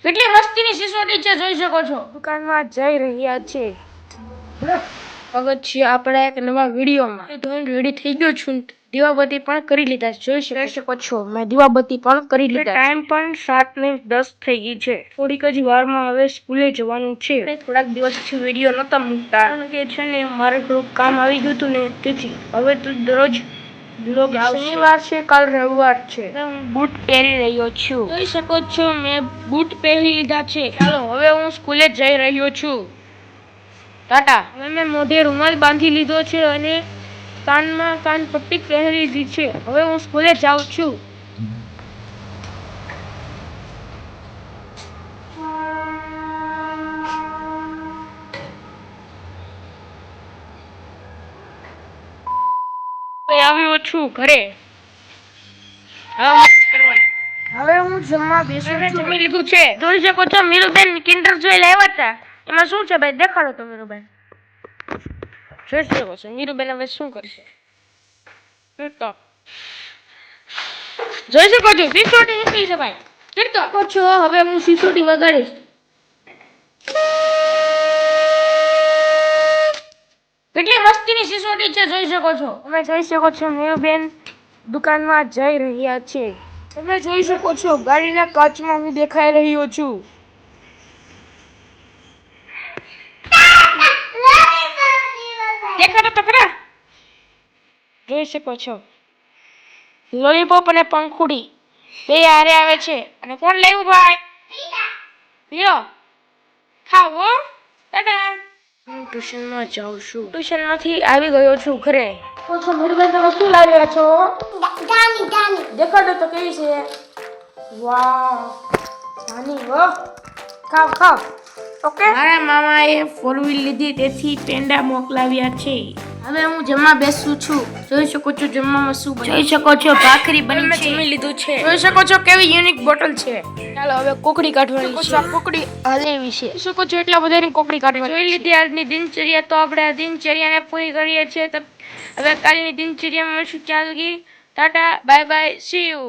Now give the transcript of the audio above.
કેટલી મસ્તીની સિસોટી છે, જોઈ શકો છો. દુકાનમાં જઈ રહ્યા છે. પગથિયા આપણે એક નવા વિડીયોમાં ધોઈને રેડી થઈ ગયો છું. દીવાબત્તી પણ કરી લીધા છે, જોઈ શકો છો. મેં દીવાબત્તી પણ કરી લીધા. ટાઈમ પણ 7:10 થઈ ગઈ છે. થોડીક જ વારમાં હવે સ્કૂલે જવાનું છે. થોડાક દિવસથી વિડીયો નહોતા મૂકતા કારણ કે છે ને મારે થોડુંક કામ આવી ગયું હતું ને, તેથી હવે તો દરરોજ બ્લોગ આવશે. શનિવાર છે, કાલ રવિવાર છે. હું બૂટ પહેરી રહ્યો છું, જોઈ શકો છો. મેં બૂટ પહેરી લીધા છે. ચાલો હવે હું સ્કૂલે જઈ રહ્યો છું. ટાટા. હવે મેં મોઢે રૂમાલ બાંધી લીધો છે અને કાનમાં કાનપટ્ટી પહેરી લીધી છે. હવે હું સ્કૂલે જાઉં છું. આવ્યો છું ઘરે. હવે હું જમવા બેસું છું. જમી લીધું છે, જોઈ શકો છો. મીરુબેન કિન્ડર જોય લાવ્યા હતા. એમાં શું છે ભાઈ, દેખાડો તો મીરુબેન. જોઈ શકો છો મીરુબેન હવે શું કરશે. જોઈ શકો છો સિસોટી નીકળી છે ભાઈ. શકો છો હવે હું સિસોટી વગાડીશ. કેટલી મસ્તીની સિસોટી છે, જોઈ શકો છો. તમે જોઈ શકો છો મીરુબેન દુકાનમાં જઈ રહ્યા છે. તમે જોઈ શકો છો ગાડીના કાચમાં હું દેખાઈ રહ્યો છું. દેખાડો તો ખરા. જોઈ શકો છો લોલીપોપ અને પંખુડી બે હારે આવે છે. અને કોણ લેવું ભાઈ? લ્યો ખાવો. ટાટા. હું ટ્યુશનમાં જાઉં છું. ટ્યુશનમાંથી આવી ગયો છું ઘરે. તો મીરુબેન તમે શું લાવ્યા છો? દેખાડો તો કેવી છે. વાહ જાની, વાહ. ખાવ. ઓકે. મારા મામાએ 4 વ્હીલ લીધી, તેથી પેંડા મોકલાવ્યા છે. હવે હું જમવા બેસું છું. જોઈ શકો છો જમવામાં શું બન્યું. જોઈ શકો છો ભાખરી બની છે. જમી લીધું છે. જોઈ શકો છો કેવી યુનિક બોટલ છે. ચાલો હવે કોકડી કાઢવાની છે. કોકડી હલેવી છે. જોઈ શકો છો એટલા બધાની કોકડી કાઢવાની. જોઈ લીધી આજની દિનચર્યા. તો આપણે આ દિનચર્યાને પૂરી કરીએ છીએ. હવે કાલની દિનચર્યામાં મળશું. ચાલગી tata bye bye see you.